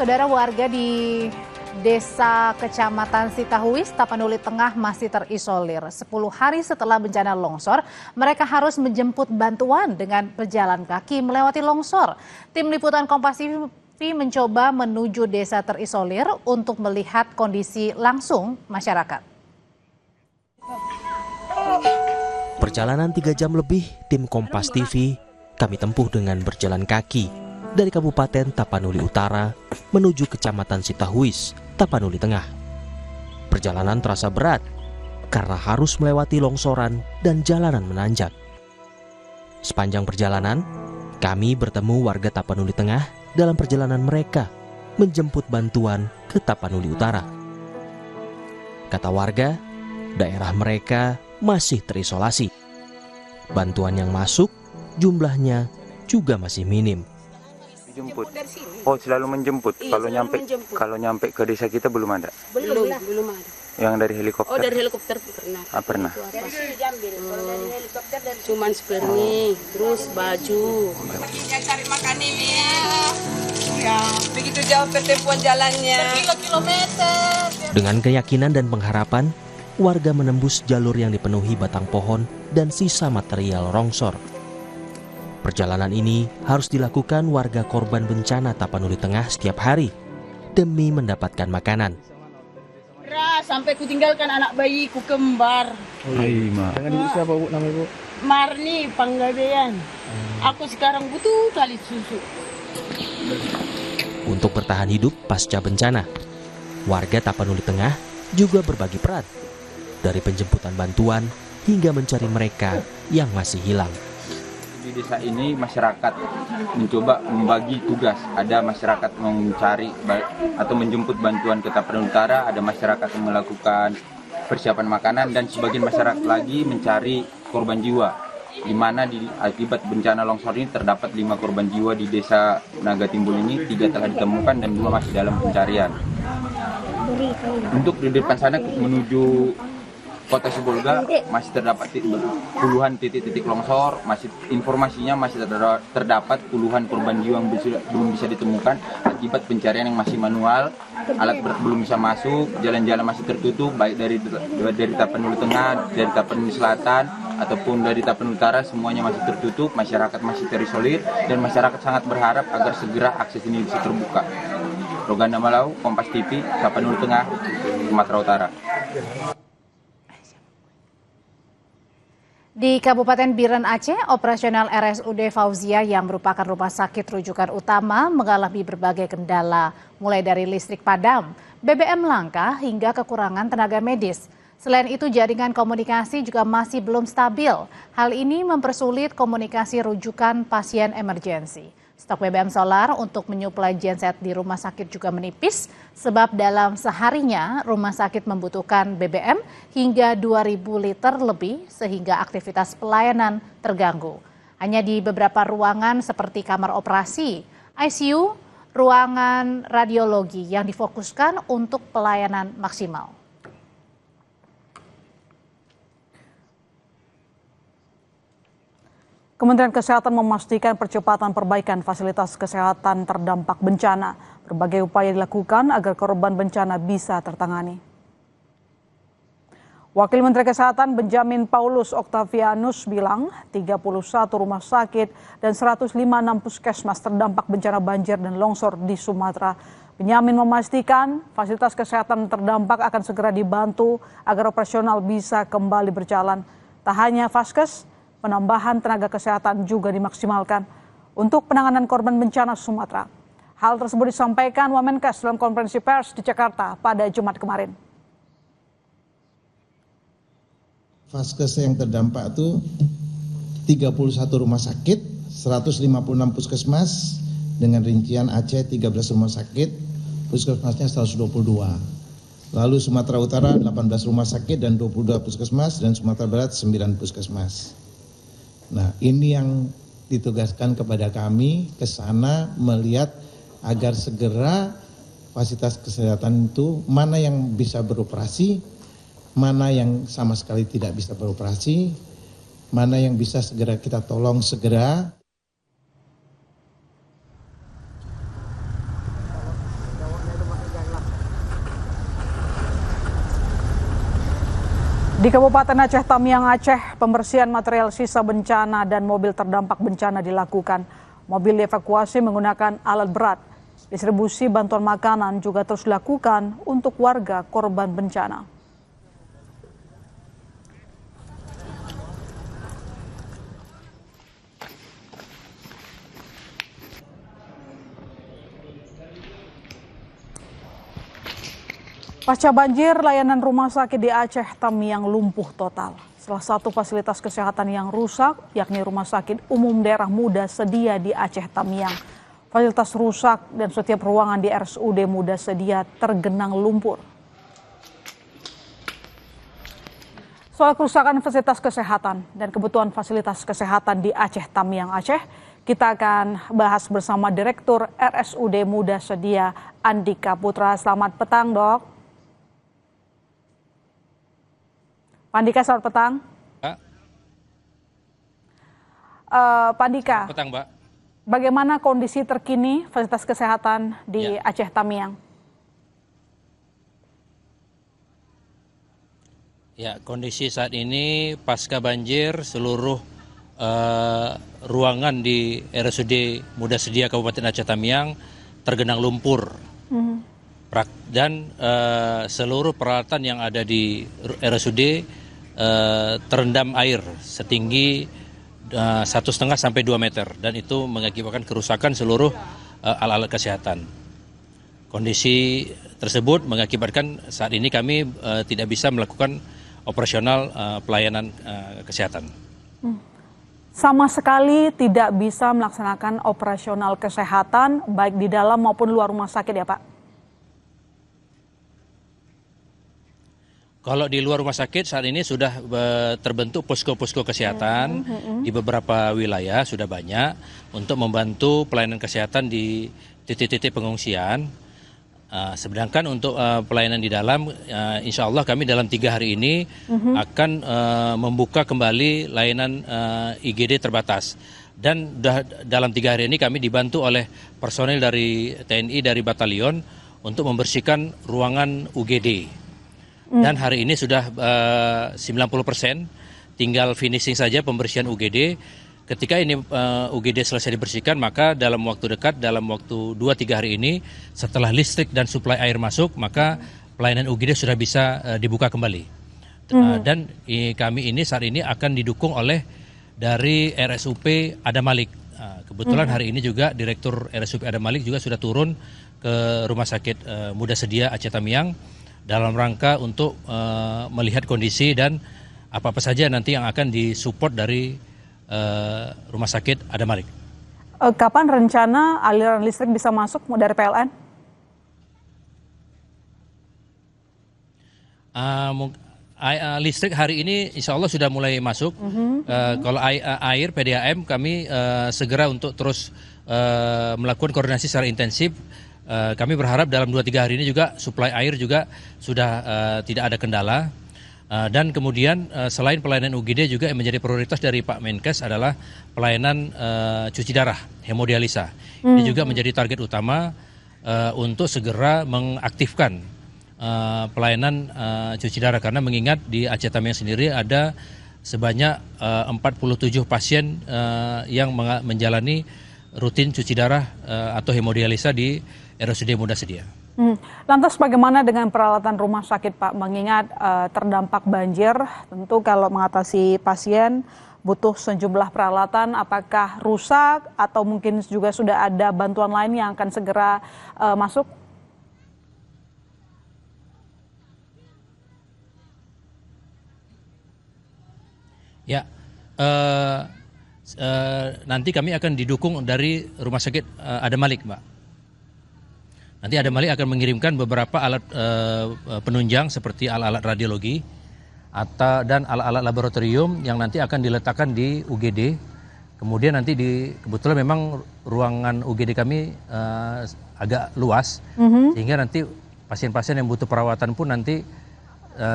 Saudara, warga di Desa Kecamatan Sitahuis, Tapanuli Tengah masih terisolir. 10 hari setelah bencana longsor, mereka harus menjemput bantuan dengan berjalan kaki melewati longsor. Tim Liputan Kompas TV mencoba menuju desa terisolir untuk melihat kondisi langsung masyarakat. Perjalanan 3 jam lebih, tim Kompas TV kami tempuh dengan berjalan kaki dari Kabupaten Tapanuli Utara menuju Kecamatan Sitahuis, Tapanuli Tengah. Perjalanan terasa berat karena harus melewati longsoran dan jalanan menanjak. Sepanjang perjalanan, kami bertemu warga Tapanuli Tengah dalam perjalanan mereka menjemput bantuan ke Tapanuli Utara. Kata warga, daerah mereka masih terisolasi. Bantuan yang masuk jumlahnya juga masih minim. Jemput. Oh, selalu menjemput. Iya, Kalau nyampe ke desa kita belum ada. Belum ada. Yang dari helikopter. Oh, dari helikopter pernah. Pernah. Cuman seperni, terus baju. Yang cari makan ini ya begitu jauh pertemuan jalannya. Berkilometer. Dengan keyakinan dan pengharapan, warga menembus jalur yang dipenuhi batang pohon dan sisa material longsor. Perjalanan ini harus dilakukan warga korban bencana Tapanuli Tengah setiap hari demi mendapatkan makanan. Sampai kutinggalkan anak bayiku kembar. Dengan ibu siapa, Bu? Nama Ibu? Marni Panggabean. Aku sekarang butuh kali susu. Untuk bertahan hidup pasca bencana, warga Tapanuli Tengah juga berbagi peran, dari penjemputan bantuan hingga mencari mereka yang masih hilang. Di desa ini masyarakat mencoba membagi tugas. Ada masyarakat mencari atau menjemput bantuan ke Tapanuli Utara, ada masyarakat yang melakukan persiapan makanan, dan sebagian masyarakat lagi mencari korban jiwa. Di mana akibat bencana longsor ini terdapat 5 korban jiwa di desa Naga Timbul ini, 3 telah ditemukan dan 2 masih dalam pencarian. Untuk di depan sana menuju Kota Sibolga masih terdapat puluhan titik-titik longsor, informasinya masih terdapat puluhan korban jiwa yang belum bisa ditemukan akibat pencarian yang masih manual, alat berat belum bisa masuk, jalan-jalan masih tertutup, baik dari Tapanuli Tengah, dari Tapanuli Selatan, ataupun dari Tapanuli Utara, semuanya masih tertutup, masyarakat masih terisolir, dan masyarakat sangat berharap agar segera akses ini bisa terbuka. Roganda Malau, Kompas TV, Tapanuli Tengah, Sumatera Utara. Di Kabupaten Biren Aceh, operasional RSUD Fauzia yang merupakan rumah sakit rujukan utama mengalami berbagai kendala, mulai dari listrik padam, BBM langka, hingga kekurangan tenaga medis. Selain itu, jaringan komunikasi juga masih belum stabil. Hal ini mempersulit komunikasi rujukan pasien emergensi. Stok BBM solar untuk menyuplai genset di rumah sakit juga menipis, sebab dalam seharinya rumah sakit membutuhkan BBM hingga 2.000 liter lebih, sehingga aktivitas pelayanan terganggu. Hanya di beberapa ruangan seperti kamar operasi, ICU, ruangan radiologi yang difokuskan untuk pelayanan maksimal. Kementerian Kesehatan memastikan percepatan perbaikan fasilitas kesehatan terdampak bencana. Berbagai upaya dilakukan agar korban bencana bisa tertangani. Wakil Menteri Kesehatan Benjamin Paulus Octavianus bilang 31 rumah sakit dan 156 puskesmas terdampak bencana banjir dan longsor di Sumatera. Benjamin memastikan fasilitas kesehatan terdampak akan segera dibantu agar operasional bisa kembali berjalan. Tak hanya Vaskes, penambahan tenaga kesehatan juga dimaksimalkan untuk penanganan korban bencana Sumatera. Hal tersebut disampaikan Wamenkes dalam konferensi pers di Jakarta pada Jumat kemarin. Vaskes yang terdampak itu 31 rumah sakit, 156 puskesmas, dengan rincian Aceh 13 rumah sakit, puskesmasnya 122. Lalu Sumatera Utara 18 rumah sakit dan 22 puskesmas, dan Sumatera Barat 9 puskesmas. Nah, ini yang ditugaskan kepada kami ke sana melihat agar segera fasilitas kesehatan itu mana yang bisa beroperasi, mana yang sama sekali tidak bisa beroperasi, mana yang bisa segera kita tolong segera. Di Kabupaten Aceh Tamiang, Aceh, pembersihan material sisa bencana dan mobil terdampak bencana dilakukan. Mobil dievakuasi menggunakan alat berat. Distribusi bantuan makanan juga terus dilakukan untuk warga korban bencana. Pasca banjir, layanan rumah sakit di Aceh Tamiang lumpuh total. Salah satu fasilitas kesehatan yang rusak, yakni Rumah Sakit Umum Daerah Muda Sedia di Aceh Tamiang. Fasilitas rusak dan setiap ruangan di RSUD Muda Sedia tergenang lumpur. Soal kerusakan fasilitas kesehatan dan kebutuhan fasilitas kesehatan di Aceh Tamiang, Aceh, kita akan bahas bersama Direktur RSUD Muda Sedia, Andika Putra. Selamat petang, Dok. Pak Andika, selamat petang. Pak Andika, selamat petang, Mbak. Bagaimana kondisi terkini fasilitas kesehatan di Aceh Tamiang? Ya, kondisi saat ini pasca banjir seluruh ruangan di RSUD Muda Sedia Kabupaten Aceh Tamiang tergenang lumpur. Dan seluruh peralatan yang ada di RSUD terendam air setinggi 1,5 sampai 2 meter dan itu mengakibatkan kerusakan seluruh alat-alat kesehatan. Kondisi tersebut mengakibatkan saat ini kami tidak bisa melakukan operasional pelayanan kesehatan. Sama sekali tidak bisa melaksanakan operasional kesehatan baik di dalam maupun luar rumah sakit ya Pak? Kalau di luar rumah sakit saat ini sudah terbentuk posko-posko kesehatan di beberapa wilayah sudah banyak untuk membantu pelayanan kesehatan di titik-titik pengungsian. Sedangkan untuk pelayanan di dalam, insya Allah kami dalam 3 hari ini akan membuka kembali layanan IGD terbatas. Dan dalam 3 hari ini kami dibantu oleh personel dari TNI dari batalion untuk membersihkan ruangan UGD. Dan hari ini sudah 90%, tinggal finishing saja pembersihan UGD. Ketika ini UGD selesai dibersihkan, maka dalam waktu dekat, dalam waktu 2-3 hari ini, setelah listrik dan suplai air masuk, maka pelayanan UGD sudah bisa dibuka kembali. Dan kami ini saat ini akan didukung oleh dari RSUP Adam Malik. Kebetulan hari ini juga Direktur RSUP Adam Malik juga sudah turun ke Rumah Sakit Muda Sedia Aceh Tamiang dalam rangka untuk melihat kondisi dan apa-apa saja nanti yang akan disupport dari Rumah Sakit Adam Malik. Kapan rencana aliran listrik bisa masuk dari PLN? Listrik hari ini insya Allah sudah mulai masuk. Kalau air PDAM kami segera untuk terus melakukan koordinasi secara intensif. Kami berharap dalam 2-3 hari ini juga suplai air juga sudah tidak ada kendala. Dan kemudian selain pelayanan UGD juga yang menjadi prioritas dari Pak Menkes adalah pelayanan cuci darah, hemodialisa. Ini juga menjadi target utama untuk segera mengaktifkan pelayanan cuci darah. Karena mengingat di Aceh Tamiang sendiri ada sebanyak 47 pasien yang menjalani rutin cuci darah atau hemodialisa di RSUD Muda Sedia. Lantas bagaimana dengan peralatan rumah sakit Pak? Mengingat terdampak banjir, tentu kalau mengatasi pasien butuh sejumlah peralatan, apakah rusak atau mungkin juga sudah ada bantuan lain yang akan segera masuk? Ya, nanti kami akan didukung dari Rumah Sakit Adam Malik, Mbak. Nanti Adam Malik akan mengirimkan beberapa alat penunjang seperti alat-alat radiologi dan alat-alat laboratorium yang nanti akan diletakkan di UGD. Kemudian nanti kebetulan memang ruangan UGD kami agak luas, sehingga nanti pasien-pasien yang butuh perawatan pun nanti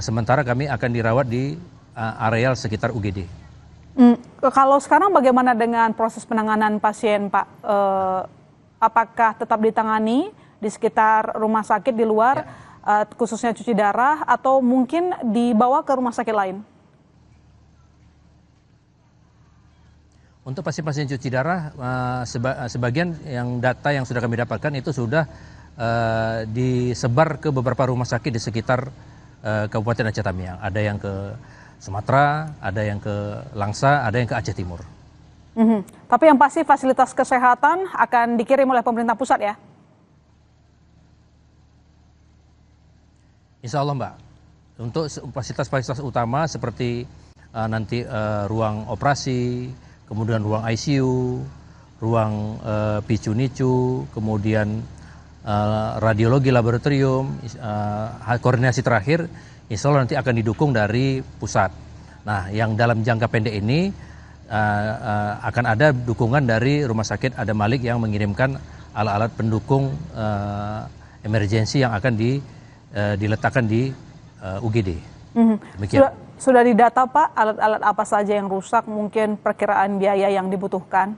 sementara kami akan dirawat di areal sekitar UGD. Kalau sekarang bagaimana dengan proses penanganan pasien, Pak? Apakah tetap ditangani di sekitar rumah sakit di luar khususnya cuci darah, atau mungkin dibawa ke rumah sakit lain? Untuk pasien-pasien cuci darah, sebagian yang data yang sudah kami dapatkan itu sudah disebar ke beberapa rumah sakit di sekitar Kabupaten Aceh Tamiang. Ada yang ke Sumatera, ada yang ke Langsa, ada yang ke Aceh Timur. Tapi yang pasti fasilitas kesehatan akan dikirim oleh pemerintah pusat ya? Insya Allah Mbak, untuk fasilitas-fasilitas utama seperti nanti ruang operasi, kemudian ruang ICU, ruang PICU-NICU, kemudian radiologi laboratorium, koordinasi terakhir, insya Allah nanti akan didukung dari pusat. Nah, yang dalam jangka pendek ini akan ada dukungan dari Rumah Sakit Adam Malik yang mengirimkan alat-alat pendukung emergensi yang akan diletakkan di UGD. Demikian. Sudah didata Pak, alat-alat apa saja yang rusak, mungkin perkiraan biaya yang dibutuhkan?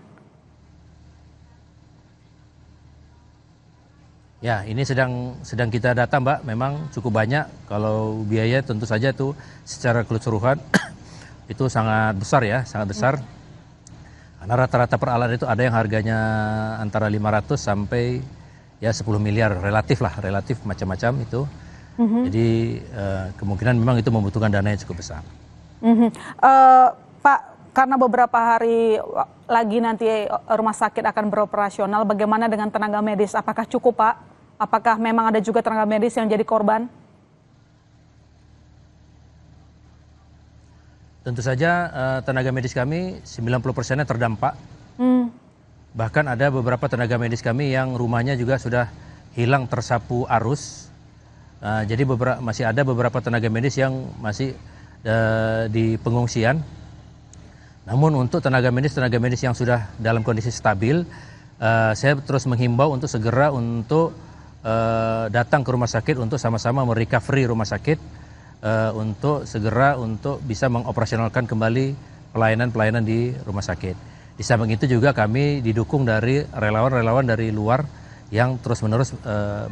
Ya, ini sedang kita data Mbak, memang cukup banyak. Kalau biaya tentu saja itu secara keseluruhan itu sangat besar ya, sangat besar. Karena rata-rata per alat itu ada yang harganya antara 500 sampai ya 10 miliar, relatif macam-macam itu. Jadi kemungkinan memang itu membutuhkan dana yang cukup besar. Pak, karena beberapa hari lagi nanti rumah sakit akan beroperasional, bagaimana dengan tenaga medis? Apakah cukup Pak? Apakah memang ada juga tenaga medis yang jadi korban? Tentu saja tenaga medis kami 90%-nya terdampak. Bahkan ada beberapa tenaga medis kami yang rumahnya juga sudah hilang tersapu arus. Jadi masih ada beberapa tenaga medis yang masih di pengungsian. Namun untuk tenaga medis yang sudah dalam kondisi stabil, saya terus menghimbau untuk segera untuk datang ke rumah sakit untuk sama-sama merecovery rumah sakit untuk segera untuk bisa mengoperasionalkan kembali pelayanan-pelayanan di rumah sakit. Di samping itu juga kami didukung dari relawan-relawan dari luar yang terus-menerus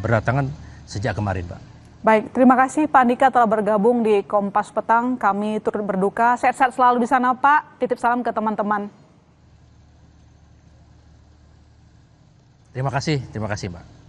berdatangan sejak kemarin, Pak. Baik, terima kasih Pak Andika telah bergabung di Kompas Petang. Kami turut berduka. Sehat-sehat selalu di sana Pak. Titip salam ke teman-teman. Terima kasih Mbak.